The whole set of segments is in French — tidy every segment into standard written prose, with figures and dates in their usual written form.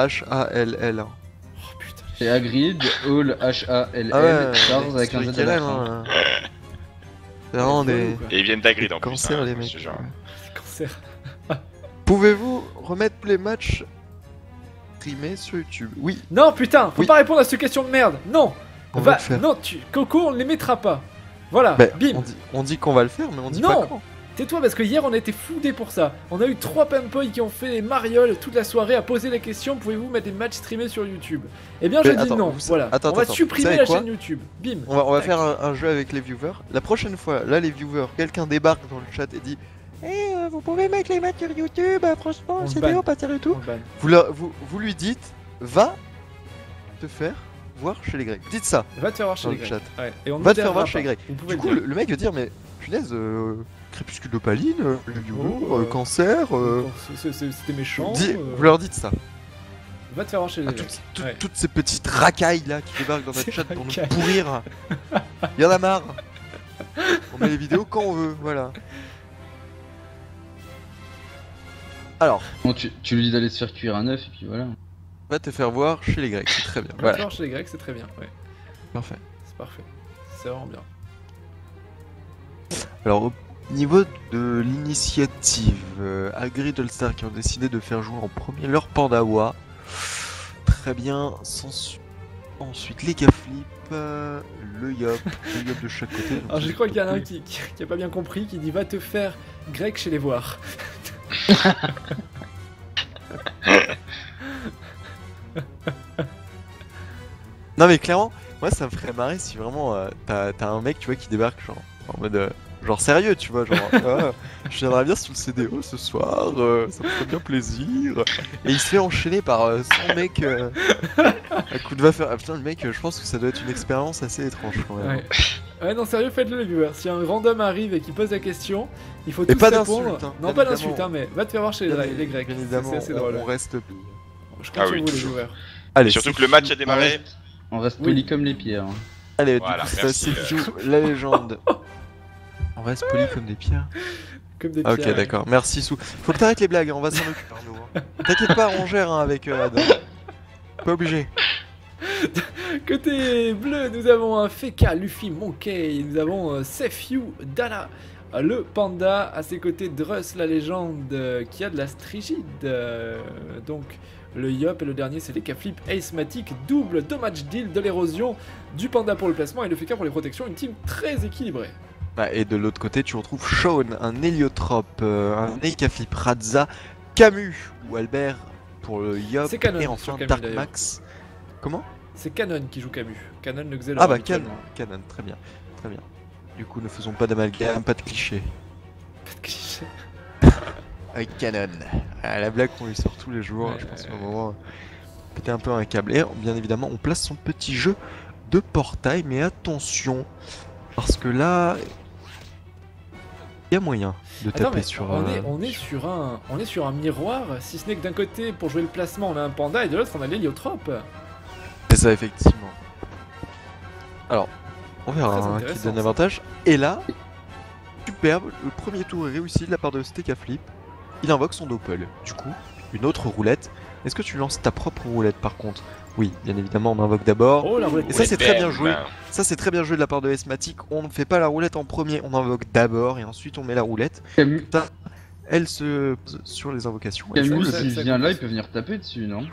H-A-L-L. Oh putain. C'est Hagrid, Hall, H-A-L-L, Ah ouais, Charles avec un Z à la fin. hein. C'est vraiment des Et ils viennent d'Agrid en plus. cancers, hein, les ce mecs. genre. Cancer. Pouvez-vous remettre tous les matchs streamés sur YouTube? Oui, Non, putain, faut Oui. pas répondre à cette question de merde. Non. on va le faire. Non, Coco, on ne les mettra pas. Voilà, Bah, bim. on dit qu'on va le faire, mais on dit Non. pas quand. Tais-toi parce que hier on a été foudés pour ça. On a eu 3 pampoys qui ont fait des marioles toute la soirée à poser la question, pouvez-vous mettre des matchs streamés sur YouTube? Eh bien je Mais dis attends, non, vous- voilà. attends, on va attends, vous supprimer savez la quoi chaîne YouTube. Bim. On va Tac. faire un jeu avec les viewers. La prochaine fois, là, les viewers, quelqu'un débarque dans le chat et dit vous pouvez mettre les matchs sur YouTube, franchement, On le c'est banne. bien, pas sérieux et tout. On le banne. Vous lui dites, va te faire voir chez les Grecs. Dites ça. Va te faire voir chez Dans les le Grecs. chat. Ouais. Et on Va ne te faire voir tairera chez les pas. Grecs. Vous pouvez Du coup, le dire. le mec va dire, mais punaise, crépuscule d'opaline, les viewers, Oh, cancer. C'était méchant. Vous leur dites ça. Va te faire voir chez les À Grecs. Ouais. toutes ces petites racailles là qui débarquent dans notre Ces chat pour nous racailles. pourrir. Il y en a marre. On met les vidéos quand on veut, voilà. Alors, Bon, tu lui dis d'aller se faire cuire un œuf et puis voilà. va te faire voir chez les Grecs, c'est très bien. Va te Voilà, faire voir chez les Grecs, c'est très bien. Ouais. parfait. C'est parfait. C'est vraiment bien. Alors, au niveau de l'initiative, Hagrid All-Star qui ont décidé de faire jouer en premier leur Pandawa. Très bien, ensuite les Gaflip, le Yop de chaque côté. donc Alors je c'est crois qu'il y en a un plutôt qui a pas bien compris, qui dit va te faire grec chez les voir. Non mais clairement, moi ça me ferait marrer si vraiment t'as un mec tu vois qui débarque genre en mode genre sérieux tu vois genre je viendrais bien sur le CDO ce soir, ça me ferait bien plaisir et il se fait enchaîner par 100 mecs à coup de va faire putain le mec je pense que ça doit être une expérience assez étrange quand même. Ouais non sérieux faites-le les viewers, si un random arrive et qui pose la question, il faut Et tous pas répondre. d'insulte, hein, Non bien pas évidemment. d'insulte mais va te faire voir chez les Grecs, Bien c'est évidemment assez drôle. on reste. Je compte Ah sur oui, vous les toujours. viewers. Allez, Surtout c'est que le match a fou. démarré. On reste Oui. poli comme les pierres. hein. Allez, Voilà, du coup, merci, c'est Fio, la légende. On reste poli comme des pierres. Comme des Ah, pierres. ok, d'accord. Merci Sou. Faut que t'arrêtes les blagues, hein, on va s'en occuper Arnaud. hein. T'inquiète pas, on gère hein, avec Adam. Pas obligé. Côté bleu, nous avons un Feka, Luffy, Monkey, nous avons Sefyu, Dala, le panda, à ses côtés Druss, la légende, qui a de la strigide. Donc le Yop et le dernier c'est les K-Flip, Ace Matic, double damage deal de l'érosion, du panda pour le placement et le Feka pour les protections, une team très équilibrée. Bah, et de l'autre côté, tu retrouves Shaun, un héliotrope, un Nekaflip, Radza, Camus ou Albert pour le Yop C'est canon et sur enfin Camus, Dark d'ailleurs. Max. Comment? C'est Canon qui joue Camus, Canon le Xelor. Ah bah habituellement. Canon, très bien, très bien. Du coup, ne faisons pas d'amalgame, pas de clichés. Pas de cliché. Avec Canon. Ah, la blague qu'on lui sort tous les jours, Ouais, je pense ouais, qu'à un moment, péter un peu un câble. Et bien évidemment, on place son petit jeu de portail, mais attention, parce que là, il y a moyen de Attends, taper mais sur. on est sur un miroir, si ce n'est que d'un côté, pour jouer le placement, on a un panda et de l'autre, on a l'héliotrope. C'est ça, effectivement. Alors, on verra Très hein, qui intéressant, donne ça. l'avantage. Et là, superbe, le premier tour est réussi de la part de Steka Flip. Il invoque son Doppel. Du coup, une autre roulette. Est-ce que tu lances ta propre roulette par contre? Oui, bien évidemment, on invoque d'abord. Oh la roulette. Et ça, c'est très bien bam. joué. Ça, c'est très bien joué de la part de Esmatic. On ne fait pas la roulette en premier, on invoque d'abord et ensuite on met la roulette. Camus, Elle se pose sur les invocations. Camus ça- s'il ça vient là, commence. il peut venir taper dessus, non?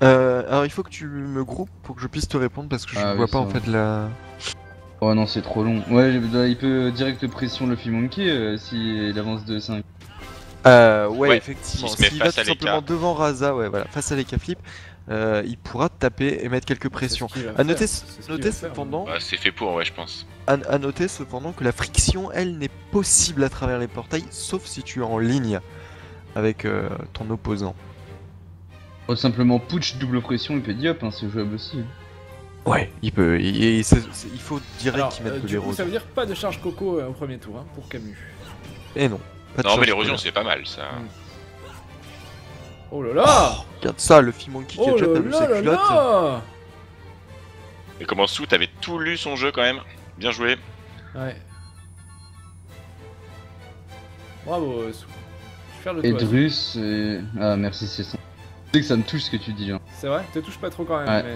Alors, il faut que tu me groupes pour que je puisse te répondre parce que je Ah ne oui, vois pas ça en va. fait la. Oh non, c'est trop long. Ouais, il peut direct pression Luffy Monkey s'il avance de 5. Ouais, Ouais, effectivement. s'il se met S'il va face tout à l'Eka. simplement devant Raza, ouais, voilà, face à l'Eka Flip, il pourra taper et mettre quelques pressions. C'est ce qu'il va À noter, faire, c'est ce qu'il noter va faire. cependant, Bah, c'est fait pour, ouais, je pense. à noter cependant que la friction, elle, n'est possible à travers les portails, sauf si tu es en ligne avec ton opposant. Oh, simplement putsch double pression et puis diop, hein, c'est jouable aussi. Ouais, il peut. Il faut direct Alors, qu'il mette de du coup, l'érosion. ça veut dire pas de charge coco au premier tour hein, pour Camus. Et non. Pas de Non, mais chance, l'érosion, voilà. c'est pas mal, ça. Oh là là. Regarde ça, le Monkey qui a Oh déjà là perdu sa là là culotte. là. Et comment Sou, t'avais tout lu son jeu quand même. Bien joué. Ouais. Bravo, Sou. Je vais faire le Et toit. Drus, ah merci, c'est ça. sais que ça me touche ce que tu dis. Hein. C'est vrai, te touche pas trop quand même. Ouais.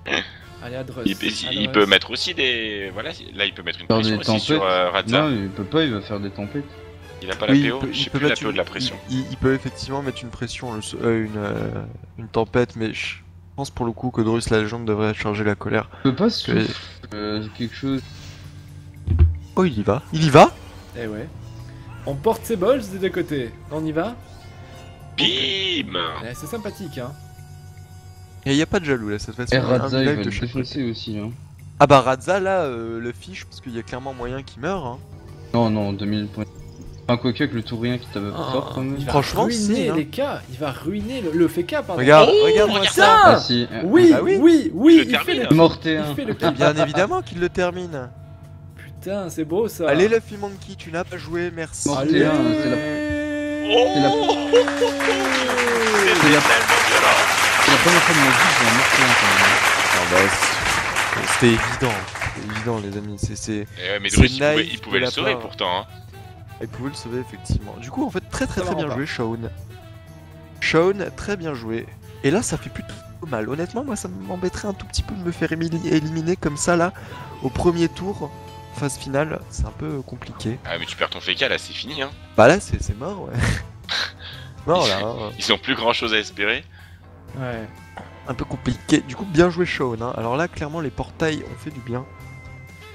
Mais... Allez, à Druss. Il peut mettre aussi des. Voilà, là il peut mettre une Faire pression des aussi tempêtes. sur Radza. Non, il peut pas, il va faire des tempêtes. Il a pas la Oui, PO, je sais plus la mettre PO de la pression. il peut effectivement mettre une pression, une tempête, mais je pense pour le coup que Drus la légende devrait charger la colère. Il peut pas que- souffler quelque chose. Oh, il y va. Il y va? Eh ouais. On porte ses balls des deux côtés. On y va? Bim. Eh, c'est sympathique, hein. Et il y a pas de jaloux là cette fois-ci. Et on a un Radza, il live va de le chaque côté. défoncer aussi. Hein. Ah bah Radza là, le fiche parce qu'il y a clairement moyen qu'il meure. Hein. Non, non, 2000 points. Enfin, quoique avec le tourien qui tape fort quand même. Il va Franchement, ruiner si, hein. les cas. Il va ruiner le FK, pardon. Regarde, Oh, regarde-moi regarde ça. Ah si, Oui, Ah oui. oui, oui, Il le il fait termine. le... Morté, Il hein. fait le Et bien évidemment qu'il le termine. Putain, c'est beau ça. Allez Luffy Monkey, tu n'as pas joué, merci. Morté, Allez. hein, c'est la... Oh, C'est la- c'est la- tellement violent. c'est la première fois de ma vie que j'ai un morté hein, quand même. Ah bah, c'était évident, c'était évident les amis. C'est... Eh ouais, mais C'est Drus, naïf il pouvait de le la sauver part. pourtant. Hein. Il pouvait le sauver effectivement. Du coup en fait très Ça bien va joué Shaun. Shaun, très bien joué. Et là ça fait plutôt mal. Honnêtement moi ça m'embêterait un tout petit peu de me faire éliminer comme ça là au premier tour. Phase finale, c'est un peu compliqué. Ah, mais tu perds ton FK là, c'est fini. Hein. Bah là c'est mort ouais. Mort là. Hein. Ils ont plus grand chose à espérer. Ouais. Un peu compliqué. Du coup bien joué Shaun. Hein. Alors là clairement les portails ont fait du bien.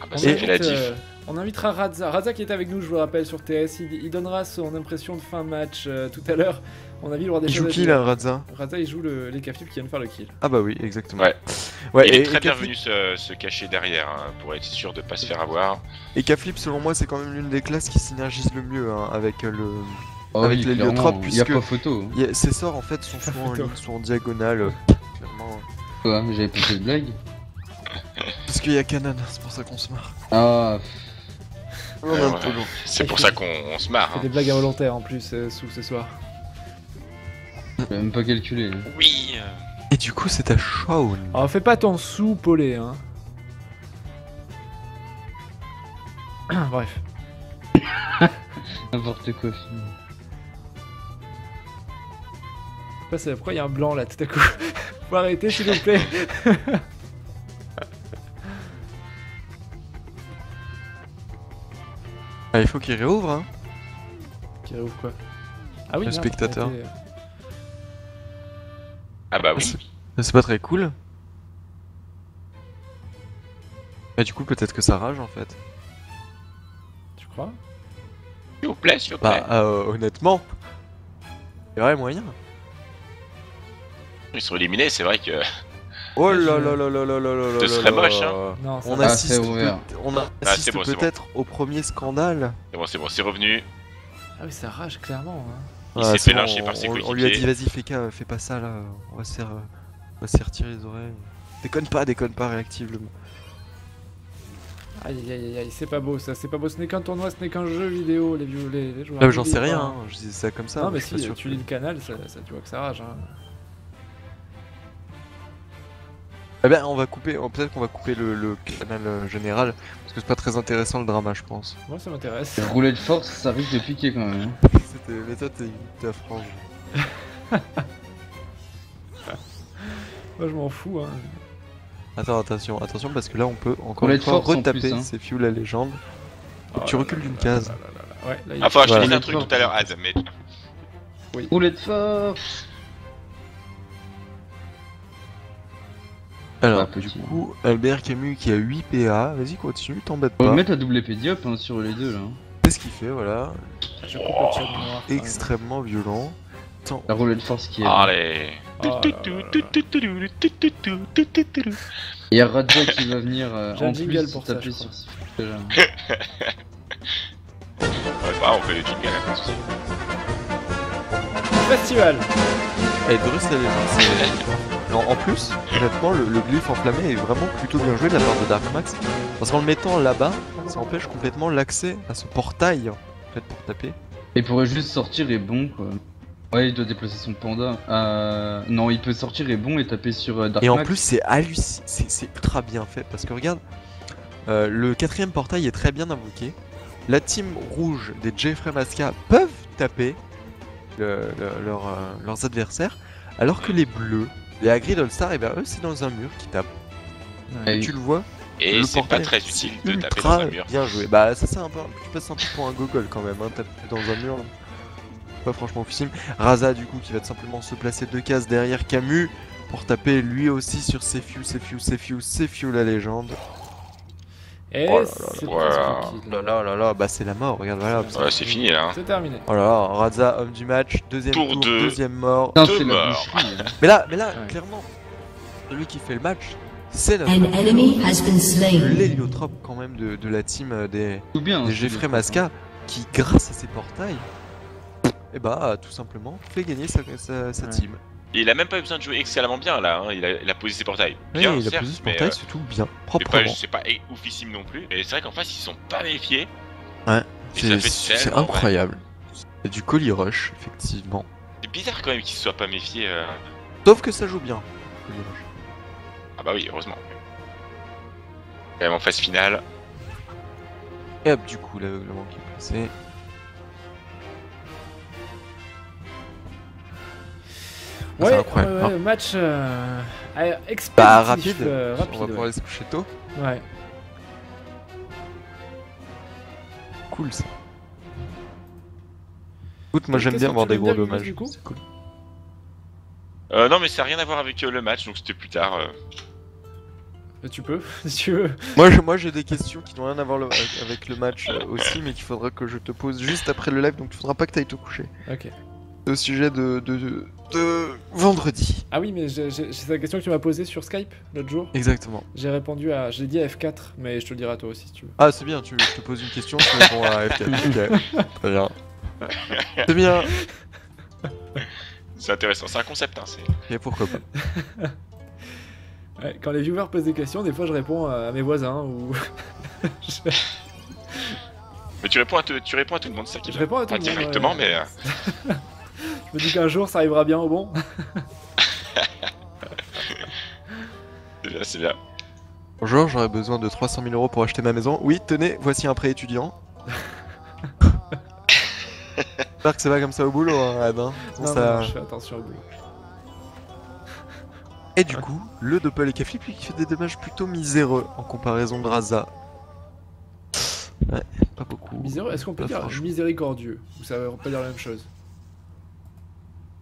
Ah bah On ça fait la invite, diff. on invitera Radza. Radza qui est avec nous, je vous le rappelle, sur TS. Il donnera son impression de fin match tout à l'heure. On a vu lors des Il joue choses à qui dire. là Radza? Radza, il joue les Kaflip qui viennent faire le kill. Ah bah oui exactement. Ouais. Ouais, Il est et très bien Kaflip- venu se cacher derrière hein, pour être sûr de pas se faire avoir. Et Kaflip selon moi c'est quand même l'une des classes qui synergise le mieux hein, avec le... Oh Avec oui, les clairement, liotropes, il y a puisque- pas photo. Ses sorts en fait sont soit en Photo. ligne, soit en diagonale. Clairement. Quoi, j'avais pas fait de blague. Parce qu'il y a Canon, c'est pour ça qu'on se marre. Ah, On Ouais, est un ouais. peu long. C'est pour ça qu'on se marre. C'est Hein. des blagues involontaires en plus, sous ce soir. j'ai même pas calculé. Oui. Et du coup c'est à Shaun. Alors fais pas ton sous polé, hein. Bref. N'importe quoi. Pourquoi il y a un blanc là tout à coup? Faut arrêter s'il vous plaît. Ah, il faut qu'il réouvre hein. Qui réouvre quoi? Ah oui, Le merde, spectateur. arrêtez. Ah bah oui. C'est pas très cool. Et du coup peut-être que ça rage en fait. Tu crois? S'il vous plaît, s'il vous plaît. Bah honnêtement. Il y aurait moyen. Ils sont éliminés, c'est vrai que. Oh Ouais, là je- là là là là là là là Ce là serait là moche, là. hein. Non, ça On va. assiste, c'est ouvert. on assiste c'est bon, c'est peut-être au premier scandale. C'est bon, c'est revenu. Ah oui, ça rage clairement. Hein. Il s'est c'est fait lyncher par ses on lui a dit coéquipiers. vas-y fais pas ça là, on va se faire retirer les oreilles. Déconne pas, réactive le mot. Aïe aïe aïe aïe, c'est pas beau ça, c'est pas beau, ce n'est qu'un tournoi, ce n'est qu'un jeu vidéo, les joueurs. Là j'en sais n'oublient rien, pas. hein. Je dis ça comme ça. Non mais je suis si, pas sûr tu que- lis le canal, ça, tu vois que ça rage. Hein. Eh ben on va couper, peut-être qu'on va couper le canal général, parce que c'est pas très intéressant le drama je pense. Moi ça m'intéresse. Roulette de force, ça risque de piquer quand même. Hein. Mais toi t'es à frange. Moi je m'en fous. Hein. Attention parce que là on peut encore Roulette une fois force en retaper, plus, hein. c'est Fuel la légende. Faut que tu Oh là recules là d'une là case. là là là. Ouais, là, il Ah, faudra que je te Voilà. dise un truc Voilà. tout à l'heure, Ad, mais Roulette de force. Alors, Ah, petit. du coup, Albert Camus qui a 8 PA, vas-y continue, t'embête On va pas. mettre la double épée diop hein, sur les deux là. hein. C'est ce qu'il fait, voilà. Je coupe le chat noir. quand même. Extrêmement violent. Attends, La roulette de force qui est. allez. Oh là là là. Il y a Radza qui va venir J'ai un en jingle plus pour ça, taper je sur crois. ce là. Ouais, bah, on fait le jingle, hein, pas de soucis. Festival. et Drus la légende, c'est... Non, en plus, honnêtement, le glyphe enflammé est vraiment plutôt bien joué de la part de Dark Max. Parce qu'en le mettant là-bas, ça empêche complètement l'accès à ce portail, en fait, pour taper. Il pourrait juste sortir et bon quoi. Ouais, il doit déplacer son panda. Non, il peut sortir et bon et taper sur Dark Et en Max. plus, c'est ultra bien fait, parce que regarde, le quatrième portail est très bien invoqué. La team rouge des Jeffrey Masca peuvent taper. leurs adversaires, alors que les bleus, les Hagrid All-Star, et ben eux c'est dans un mur qui tapent. Ouais. Et tu le vois, Et le c'est pas portail, très c'est utile de taper ultra dans un mur. bien joué. Bah ça c'est un peu, tu passes un peu pour un gogol quand même, hein, taper dans un mur. Pas franchement officiel. Raza du coup qui va tout simplement se placer 2 cases derrière Camus pour taper lui aussi sur Sefiu la légende. Et Oh là là c'est là. presque kill. Là, bah c'est la mort, regarde, voilà. Ouais, c'est fini là. Hein. C'est terminé. Oh là là, Raza, homme du match, deuxième Tour tour, deux. deuxième mort. Putain, Deux c'est la morts. boucherie. Hein. Mais là, Ouais. clairement, celui qui fait le match, c'est la An enemy has been slain. l'héliotrope quand même de la team des Tout bien. hein, Geoffrey c'est Masca, qui grâce à ses portails, et bah tout simplement fait gagner sa Ouais. team. Et il a même pas eu besoin de jouer excellemment bien là. Hein. Il a posé ses portails. Oui, Bien, il a certes, posé ce mais, portail surtout bien, mais pas, proprement. c'est pas oufissime non plus. Et c'est vrai qu'en face ils sont pas méfiés. Ouais, Et ça fait c'est tellement incroyable. C'est du colis rush, effectivement. C'est bizarre quand même qu'ils se soient pas méfiés. Sauf que ça joue bien. Colis rush. Ah bah oui, heureusement. Quand même en phase finale. Et hop, du coup, l'aveuglement qui est placé. Ah, Ouais, c'est incroyable, hein. match expéditif, Bah rapide, rapide, on va pouvoir ouais. aller se coucher tôt. Ouais. Cool ça. Écoute, moi Et j'aime qu'est-ce bien que avoir tu des veux gros dire, dommages. du coup C'est cool. Non mais ça n'a rien à voir avec le match, donc c'était plus tard. Tu peux, si tu veux. Moi j'ai des questions qui n'ont rien à voir avec le match aussi, mais qu'il faudra que je te pose juste après le live, donc il faudra pas que tu ailles te coucher. Ok. Au sujet de vendredi. Ah oui, mais c'est la question que tu m'as posée sur Skype l'autre jour. Exactement. J'ai répondu à. J'ai dit à F4, mais je te le dirai à toi aussi si tu veux. Ah c'est bien, je te pose une question, tu réponds à F4. Ok, très bien. C'est bien. C'est intéressant, c'est un concept. Hein, c'est... Et pourquoi pas. Ouais, quand les viewers posent des questions, des fois je réponds à mes voisins ou. Mais tu réponds à tout le monde, c'est ça qui est Je bien. réponds à tout Pas le monde. directement, ouais. mais. Je me dis qu'un jour ça arrivera bien au bon. C'est bien, c'est bien. Bonjour, j'aurais besoin de 300 000 € pour acheter ma maison. Oui, tenez, voici un prêt étudiant. J'espère que c'est pas comme ça au boulot, hein, Ad, hein. Sinon, Non, ça... non, je fais attention au boulot. Et du coup, le Doppel et Caflip, lui, qui fait des dommages plutôt miséreux en comparaison de Raza. Ouais, pas beaucoup. Miséreux, est-ce qu'on peut Pas dire franchement. miséricordieux? Ou ça veut pas dire la même chose?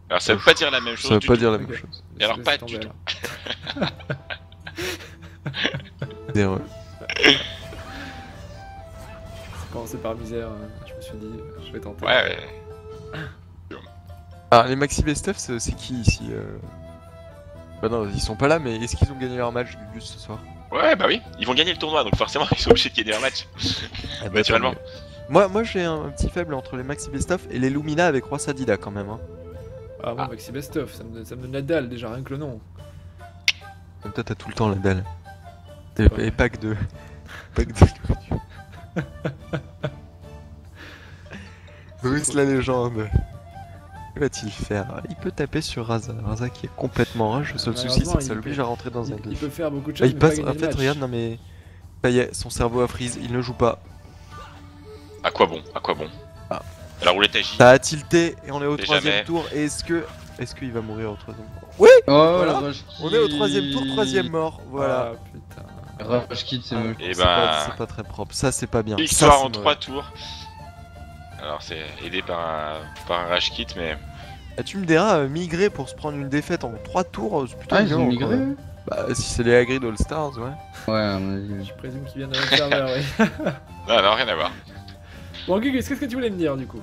Alors ça veut pas dire la même chose. Ça veut du pas tout. dire la même Ok. chose. Et alors, Laisse pas tomber, du tout. alors. Miséreux. C'est commencé par misère, je me suis dit, je vais tenter. Ouais, Ah, les Maxi Best of, c'est qui ici Bah non, ils sont pas là, mais est-ce qu'ils ont gagné leur match du ce soir? ouais, bah oui. Ils vont gagner le tournoi, donc forcément ils sont obligés de gagner un match. Ah, Naturellement. tant mieux. Moi j'ai un petit faible entre les Maxi Best of et les Lumina avec Roi Sadida quand même. Hein. Ah bon, Maxi Best of, ça me donne la dalle déjà, rien que le nom. Comme toi, t'as tout le temps la dalle. Ouais. Et pack de. Pack de. Bruce la légende. Que va-t-il faire? Il peut taper sur Raza. Raza qui est complètement rush. Le seul souci, c'est Malheureusement, que ça il l'oblige peut- à rentrer dans un Il glitch. peut faire beaucoup de Là, choses, il mais pas passe. gagner En le fait, match. regarde, non mais. Ça y est, son cerveau a freeze. Il ne joue pas. À quoi bon? À quoi bon? Ah. La roulette agit. Ça a tilté et on est au Et troisième jamais. tour. Et est-ce qu'il va mourir au troisième tour? Oh, Voilà. la vache On est au troisième tour, troisième mort. Voilà. Ah putain. Rush Kid, c'est moche. Et C'est pas- bah. c'est pas très propre. Ça, c'est pas bien. Victoire Ça, c'est en mauvais. 3 tours. Alors c'est aidé par un rage kit, mais. Ah, tu me diras, migrer pour se prendre une défaite en 3 tours, c'est plutôt Ah, ils violent, ont quand migré? même. Bah, si c'est les Hagrid All Stars, ouais. Ouais, à mon avis. Je présume qu'ils viennent de notre serveur, oui. Non, non, rien à voir. Bon, Gugus, qu'est-ce que tu voulais me dire du coup?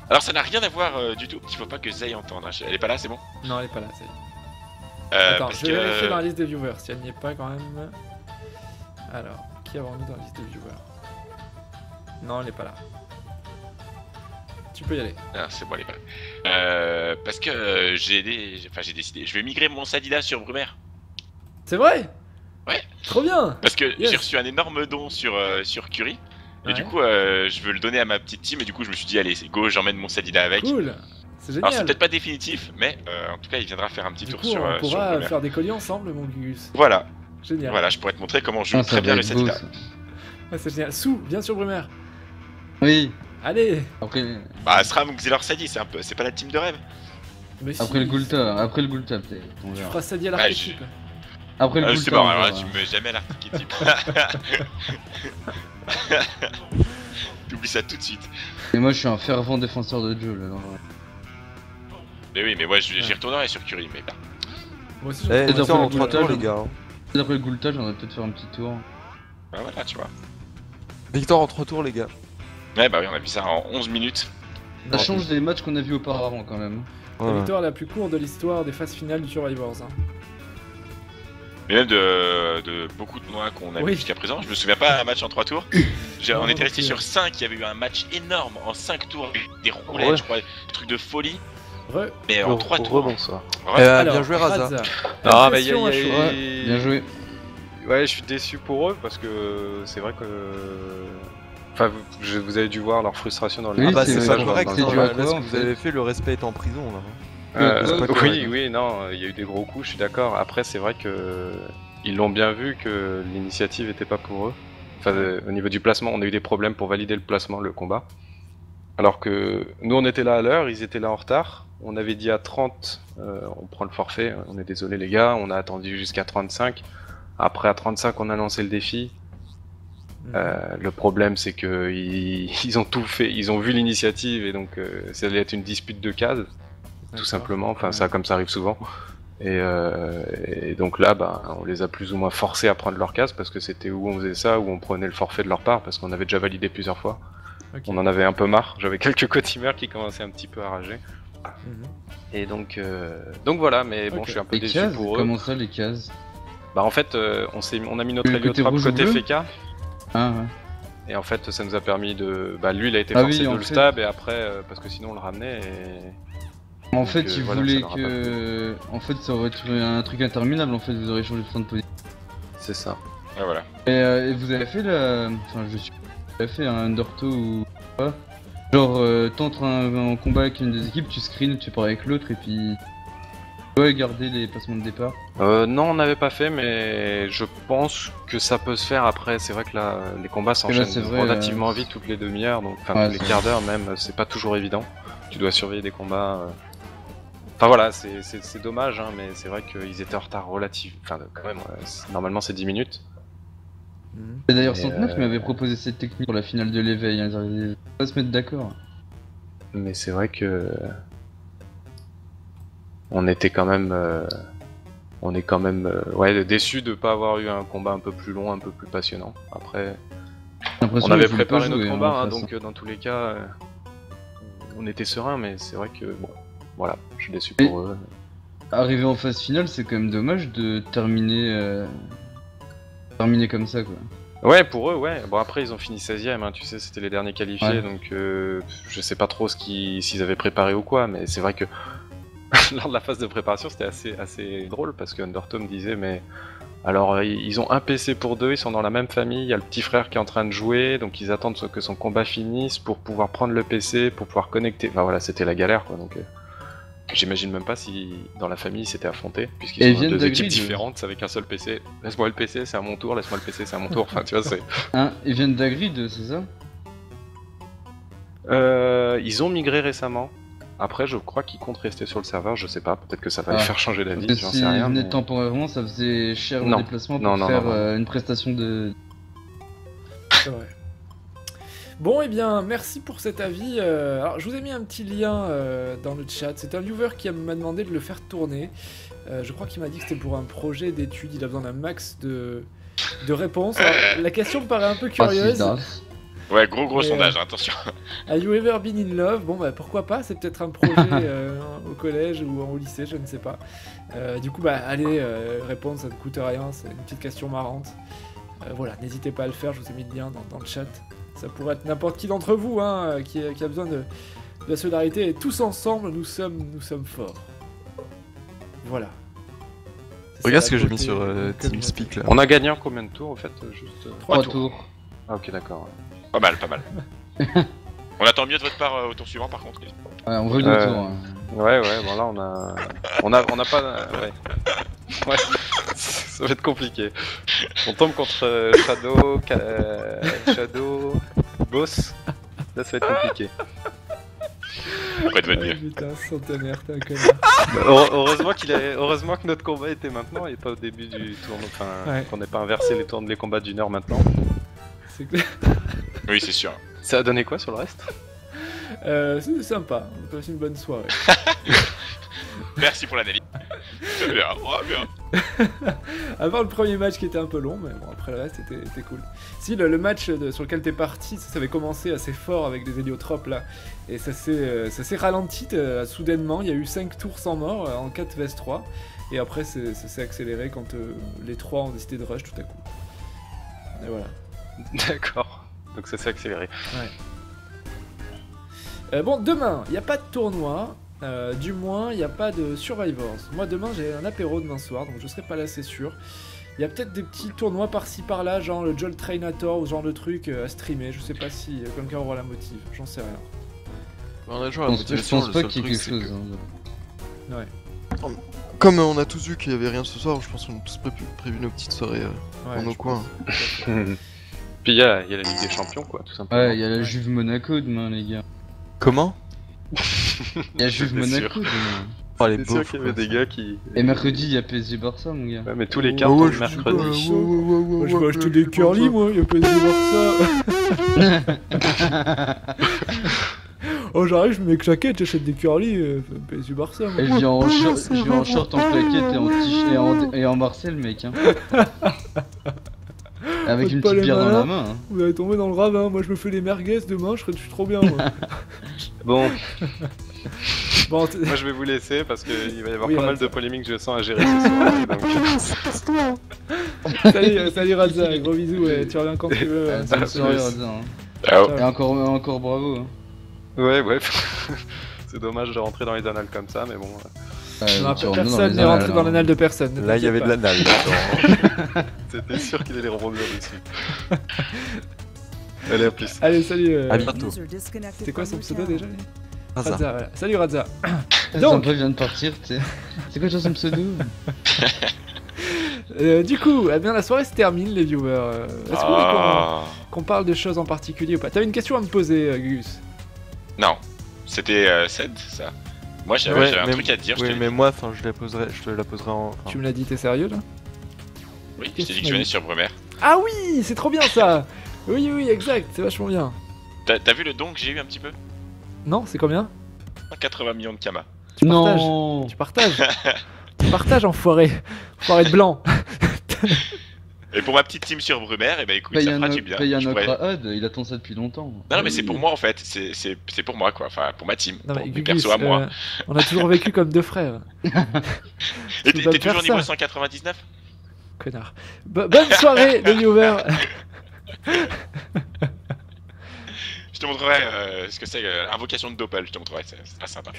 Alors ça n'a rien à voir du tout. Il faut pas que Zay entende. Hein. Elle est pas là, c'est bon? Non, elle est pas là, c'est. Attends, Parce je vais vérifier dans la que. liste des viewers si elle n'y est pas quand même. Alors, qui avons-nous dans la liste des viewers? Non, elle n'est pas là. Tu peux y aller. Ah, c'est bon, elle est pas là. Parce que j'ai décidé. Je vais migrer mon Sadida sur Brumaire. C'est vrai? Ouais. Trop bien! Parce que Yes. j'ai reçu un énorme don sur Curie. Et Ouais. du coup, je veux le donner à ma petite team. Et du coup, je me suis dit, allez, c'est go, j'emmène mon Sadida avec. Cool! C'est Alors, c'est génial! peut-être pas définitif, mais en tout cas, il viendra faire un petit Du tour coup, sur on sur pourra Brumaire. faire des colis ensemble, mon Gugus. Voilà, Génial. voilà, je pourrais te montrer comment je joue Ah, ça très bien va le être beau, Sadida. ça. Ouais, c'est génial. Sou, viens sur Brumaire. Oui. Allez. Après, Bah, SRAM ou Xelor Sadi, c'est pas la team de rêve. Mais si, après le Gulta peut-être. On Tu verra. feras Sadie à Ouais, l'archétype. Après le Ah, Gulta. c'est bon, on alors là, verra. tu me mets jamais à l'archétype. T'oublies ça tout de suite. Et moi je suis un fervent défenseur de Joe là. Mais oui, mais moi j'y retournerai sur Curie, mais bah. Moi aussi, Eh, j'en Peut-être Victor, après en le 3 tours, Gulta, les gars. Hein. Après le Gulta, j'aimerais peut-être faire un petit tour. Bah voilà, tu vois. Victor, en 3 tours, les gars. Ouais, bah oui, on a vu ça en 11 minutes. Ça change des matchs qu'on a vus auparavant quand même. La Ouais. victoire la plus courte de l'histoire des phases finales du Survivors. Hein. Mais même de beaucoup de tournois qu'on a Oui. vu jusqu'à présent. Je me souviens pas un match en 3 tours. Non, On était non resté plus. sur 5, il y avait eu un match énorme en 5 tours, des roulettes, Ouais. je crois, des trucs de folie. Re. Mais en 3 tours. Bonsoir. Ouais. Alors, Bien joué, Raza. Non, mais Impression à chaud. Ouais, bien joué. Ouais, je suis déçu pour eux parce que c'est vrai que. Enfin, vous avez dû voir leur frustration dans le. Oui, Ah bah c'est c'est pas vrai, correct, c'est hein, dû à là, quoi, ce en que vous fait avez fait, le respect est en prison là. c'est pas correct. oui, non, il y a eu des gros coups, je suis d'accord. Après, c'est vrai que ils l'ont bien vu que l'initiative était pas pour eux. Enfin, au niveau du placement, on a eu des problèmes pour valider le placement, le combat. Alors que nous, on était là à l'heure, ils étaient là en retard. On avait dit à 30, on prend le forfait, on est désolé les gars, on a attendu jusqu'à 35. Après, à 35, on a lancé le défi. Le problème, c'est que ils ont tout fait, ils ont vu l'initiative et donc ça allait être une dispute de cases, tout simplement. Enfin, ça, comme ça arrive souvent. Et donc là, bah, on les a plus ou moins forcés à prendre leur case parce que c'était où on faisait ça, où on prenait le forfait de leur part parce qu'on avait déjà validé plusieurs fois. Ok. On en avait un peu marre. J'avais quelques co-teamers qui commençaient un petit peu à rager. Mhm. Et donc voilà. Mais bon, Ok. je suis un peu Les déçu cases, pour eux. comment ça les cases? Bah en fait, on a mis notre Le côté héliotrope rouge côté ou bleu FK. Ah ouais. Et en fait, ça nous a permis de. Bah, lui, il a été Ah forcé oui, de en le fait. stab, et après, parce que sinon, on le ramenait. Et... En Donc, fait, ils voilà, voulaient ça leur a pas que. En fait, ça aurait été un truc interminable. En fait, vous aurez changé de fin de position. C'est ça. Ouais, voilà. Et vous avez fait la. Enfin, je suis. Vous avez fait un Undertow ou pas? Genre, t'entres en combat avec une des équipes, tu screens, tu pars avec l'autre, et puis. Tu dois garder les placements de départ. Non, on n'avait pas fait, mais je pense que ça peut se faire après. C'est vrai que là, les combats s'enchaînent c'est vrai, relativement vite, toutes les demi-heures, donc enfin Ouais, tous les c'est quarts d'heure même. C'est pas toujours évident. Tu dois surveiller des combats. Enfin voilà, c'est dommage, hein, mais c'est vrai qu'ils étaient en retard relatif. Enfin, quand même, normalement c'est 10 minutes. Mhm. Et d'ailleurs, Et, 109 m'avait proposé cette technique pour la finale de l'éveil. Hein. Ils arrivaient pas à se mettre d'accord. Mais c'est vrai que on était quand même, ouais, déçus de pas avoir eu un combat un peu plus long, un peu plus passionnant. Après, J'ai l'impression on avait qu'ils voulaient pas préparé notre jouer, combat, en hein, face, donc dans tous les cas, on était serein, mais c'est vrai que bon, voilà, je suis déçu pour eux. Arriver en phase finale, c'est quand même dommage de terminer comme ça, quoi. Ouais, pour eux, ouais. Bon, après, ils ont fini 16ème, hein, tu sais, c'était les derniers qualifiés, Ouais. donc je sais pas trop s'ils avaient préparé ou quoi, mais c'est vrai que lors de la phase de préparation, c'était assez drôle parce que Undertow me disait, mais alors ils ont un PC pour deux, ils sont dans la même famille, il y a le petit frère qui est en train de jouer, donc ils attendent que son combat finisse pour pouvoir prendre le PC, pour pouvoir connecter. Enfin voilà, c'était la galère, quoi, donc j'imagine même pas si dans la famille ils s'étaient affrontés, Et puisqu'ils ils sont viennent dans deux d'Agrid, équipes différentes avec un seul PC. Laisse-moi le PC, c'est à mon tour, laisse-moi le PC, c'est à mon tour. Enfin, tu vois, c'est. Hein, ils viennent d'Agrid, c'est ça? Ils ont migré récemment. Après, je crois qu'ils comptent rester sur le serveur, je sais pas, peut-être que ça va les Ah. faire changer d'avis, Parce que j'en s'ils sais rien. venaient Mais... temporairement, ça faisait cher Non. le déplacement pour Non, non, faire non, non. une prestation de. C'est vrai. Bon, et bien, merci pour cet avis. Alors, je vous ai mis un petit lien dans le chat. C'est un viewer qui m'a demandé de le faire tourner. Je crois qu'il m'a dit que c'était pour un projet d'étude. Il a besoin d'un max de réponses. Alors, la question me paraît un peu curieuse. Ouais, gros Mais, sondage, hein, attention. Have you ever been in love? Bon, bah pourquoi pas, c'est peut-être un projet au collège ou au lycée, je ne sais pas. Du coup, bah allez, répondre, ça ne coûte rien, c'est une petite question marrante. Voilà, n'hésitez pas à le faire, je vous ai mis le lien dans le chat. Ça pourrait être n'importe qui d'entre vous hein, qui a besoin de la solidarité, et tous ensemble, nous sommes forts. Voilà. C'est Regarde ça, ce que la j'ai mis beauté sur de TeamSpeak là. On a gagné en combien de tours en fait juste... 3 tours. Ah ok d'accord. Pas mal, pas mal. On attend mieux de votre part au tour suivant par contre. Ouais, on veut 2 tours. Hein. Ouais bon là on a pas... ouais. Ouais, ça va être compliqué. On tombe contre Shadow, Boss. Là, ça va être compliqué. Après de votre Ouais, mieux. putain, centenaire, t'es un connard. Heureusement que notre combat était maintenant et pas au début du tournoi. Enfin, Ouais. qu'on n'ait pas inversé les combats d'une heure maintenant. C'est clair. Oui, c'est sûr. Ça a donné quoi sur le reste? C'était sympa, on a passé une bonne soirée. Merci pour l'analyse. C'est bien, ouais, bien. Avant le premier match qui était un peu long, mais bon, après le reste était cool. Si, le match sur lequel t'es parti, ça avait commencé assez fort avec des héliotropes là, et ça s'est ralenti soudainement. Il y a eu 5 tours sans mort en 4 vs 3, et après ça s'est accéléré quand les 3 ont décidé de rush tout à coup. Et voilà. D'accord. Donc ça s'est accéléré. Bon, demain, il n'y a pas de tournoi. Du moins, il n'y a pas de Survivors. Moi, demain, j'ai un apéro demain soir, donc je serai pas là, c'est sûr. Il y a peut-être des petits tournois par-ci par-là, genre le Jolt Trainator ou ce genre de truc à streamer. Je sais pas si quelqu'un aura la motive, j'en sais rien. On a Je toujours la pense, motivation, pense le pas seul qu'il y ait truc, quelque c'est chose. que- Hein. Comme on a tous vu qu'il y avait rien ce soir, je pense qu'on a tous prévu nos petites soirées Ouais, dans nos je coins. pense. Puis il y a la Ligue des Champions, quoi, tout simplement. Ouais, il y a la Juve Monaco demain, les gars. Comment? Il y a Juve J'étais sûr. Monaco demain. Oh, les C'est sûr beaufs, qu'il y avait quoi. des gars qui. Et mercredi, il y a PSG Barça, mon gars. Ouais, mais tous les Oh, cartons ouais, le je suis mercredi. pas- Moi, je vais acheter des curly, moi, y'a pas de voir ça. Oh, j'arrive, je me mets que jaquette, j'achète des curly, PSG Barça, moi. Et je viens en short, en plaquette et en t-shirt et en Marcel, mec. Hein. Avec Faites une pas petite les bière dans malins. la main. Hein. Vous allez tomber dans le ravin, moi je me fais les merguez demain, je suis trop bien, moi. Bon, Bon, moi je vais vous laisser parce qu'il va y avoir Oui, pas mal Razza. de polémiques, je sens, à gérer ce soir. Donc, salut Razza, gros bisous, et tu reviens quand tu veux. Bonne soirée, Razza, hein. Ciao. Et encore bravo. Hein. ouais. C'est dommage de rentrer dans les annales comme ça, mais bon. Non, Tu rentres dans personne les n'est rentré annales, dans hein. l'anal de personne. ne Là, il y avait t'inquiète de la dalle. C'était sûr qu'il allait rebondir dessus. Allez, à plus. pas. Allez, salut. À bientôt. C'était quoi son pseudo déjà lui Razza. Razza, voilà. Salut Razza. Donc, Donc, vient de partir, tu sais. C'est quoi son pseudo? du coup, eh bien, la soirée se termine, les viewers. Est-ce que vous voulez Ah. qu'on parle de choses en particulier ou pas? T'avais une question à me poser, Gus. Non, c'était Ced, ça. Moi j'avais Ouais, un mais- truc à te dire, je Oui, te l'ai mais dit. moi, enfin, je te la poserai en. enfin, Tu me l'as dit, t'es sérieux là? Oui, je qu'est-ce t'ai que dit tu que je m'as venais dit sur Brumer. Ah oui, c'est trop bien ça. Oui, exact, c'est vachement bien. T'as vu le don que j'ai eu un petit peu? Non, c'est combien? 180 millions de kamas. Tu partages. Non. Tu partages. Tu partages, enfoiré. Enfoiré de blanc. Et pour ma petite team sur Brumer, et ben écoute, Paye ça un fera du bien. paye un Je pourrais- Okra Odd, il attend ça depuis longtemps. Non, mais c'est pour moi en fait, c'est pour moi quoi, enfin pour ma team, Non, pour mais mes Gugus, persos à moi. on a toujours vécu comme deux frères. Et tu dois t'es me faire toujours niveau ça. 199? Connard. Bonne soirée, les viewers. Je te montrerai ce que c'est, invocation de Doppel, je te montrerai, c'est pas sympa.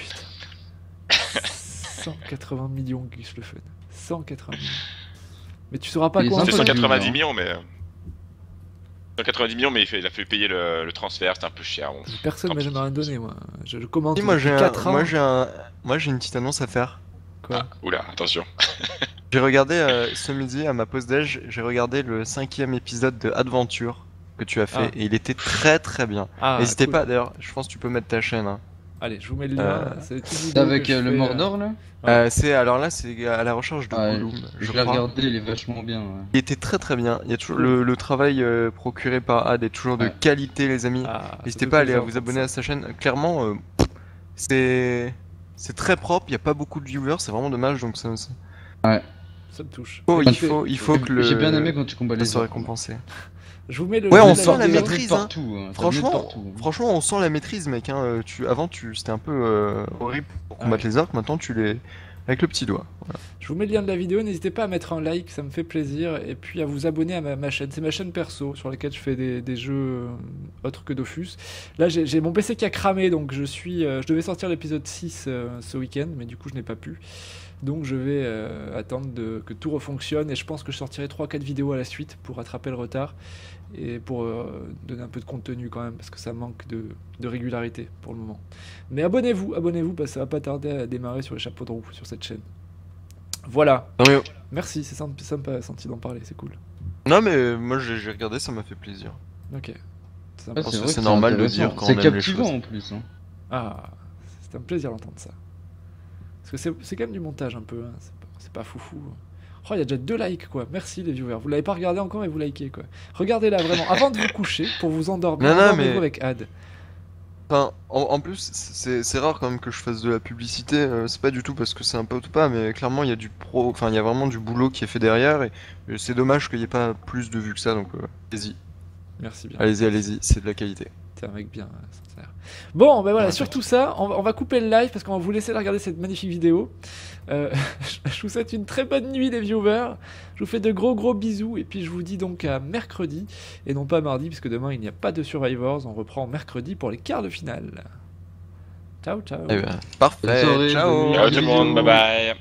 180 millions, Gus le fun. 180 millions. Mais tu sauras pas Il est quoi en sympa, C'est faire. le 190 hein. millions, mais. 190 millions, mais il a fait payer le transfert, c'était un peu cher. Bon. Personne Tant m'a pis. jamais rien donné, moi. Je commente Si, moi, depuis j'ai 4 ans. moi, j'ai une petite annonce à faire. Quoi Oula, attention. J'ai regardé ce midi à ma pause déj, j'ai regardé le 5e épisode de Adventure que tu as fait Ah. et il était très très bien. Ah, N'hésitez cool. pas d'ailleurs, je pense que tu peux mettre ta chaîne. Hein. Allez, je vous mets le lien. C'est une petite C'est vidéo avec que je le fais, Mordor là? Ouais. Alors là c'est à la recherche de Ouais, Gollum, je Je l'ai crois. regardé, il est vachement bien. Ouais. Il était très très bien. Il y a toujours le travail procuré par Ad est toujours de Ouais. qualité les amis. Ah, N'hésitez ça pas à fait aller plaisir vous abonner à sa chaîne. Clairement, c'est très propre. Il n'y a pas beaucoup de viewers. C'est vraiment dommage. Donc ça, Ça me touche. il faut que le J'ai bien aimé quand tu combats ça les soit orques. récompensé. Je vous mets le Ouais, lien on de sent la vidéo. maîtrise, de hein. partout. Hein. Ça venait de Franchement, partout. franchement, on sent la maîtrise, mec. Hein. Avant, c'était un peu horrible pour combattre les orques. Maintenant, tu les avec le petit doigt. Je vous mets le lien de la vidéo, n'hésitez pas à mettre un like, ça me fait plaisir, et puis à vous abonner à ma chaîne. C'est ma chaîne perso sur laquelle je fais des jeux autres que Dofus. Là j'ai mon PC qui a cramé, donc je devais sortir l'épisode 6 ce week-end, mais du coup je n'ai pas pu. Donc je vais attendre que tout refonctionne, et je pense que je sortirai 3-4 vidéos à la suite pour rattraper le retard, et pour donner un peu de contenu quand même, parce que ça manque de régularité pour le moment. Mais abonnez-vous, parce que ça va pas tarder à démarrer sur les chapeaux de roue sur cette chaîne. Voilà, Non mais, merci, c'est sympa senti d'en parler, c'est cool. non, mais moi j'ai regardé, ça m'a fait plaisir. Ok. C'est Ah, important. pense que vrai c'est normal de intéressant. dire quand C'est on aime les captivant choses. en plus. Hein. Ah, c'est un plaisir d'entendre ça. Parce que c'est quand même du montage un peu, hein. C'est pas foufou. Oh, il y a déjà 2 likes quoi. Merci les viewers. Vous l'avez pas regardé encore et vous likez quoi. Regardez-la vraiment avant de vous coucher pour vous endormir. Non, non, Endormez-vous mais- avec Ad. Enfin, en plus, c'est rare quand même que je fasse de la publicité. C'est pas du tout parce que c'est un pote ou pas, mais clairement, il y a du pro. Enfin, il y a vraiment du boulot qui est fait derrière. Et c'est dommage qu'il n'y ait pas plus de vues que ça. Donc, allez-y. Merci bien. Allez-y, allez-y. C'est de la qualité. T'es un mec bien, sincère. Bon, ben voilà, Ouais, sur tout ça, on va couper le live parce qu'on va vous laisser regarder cette magnifique vidéo. Je vous souhaite une très bonne nuit, les viewers. Je vous fais de gros bisous et puis je vous dis donc à mercredi et non pas mardi puisque demain il n'y a pas de Survivors. On reprend mercredi pour les quarts de finale. Ciao, ciao. Eh ben, parfait. Bonne soirée, Ciao. bonne nuit. Ciao tout le monde, bye bye.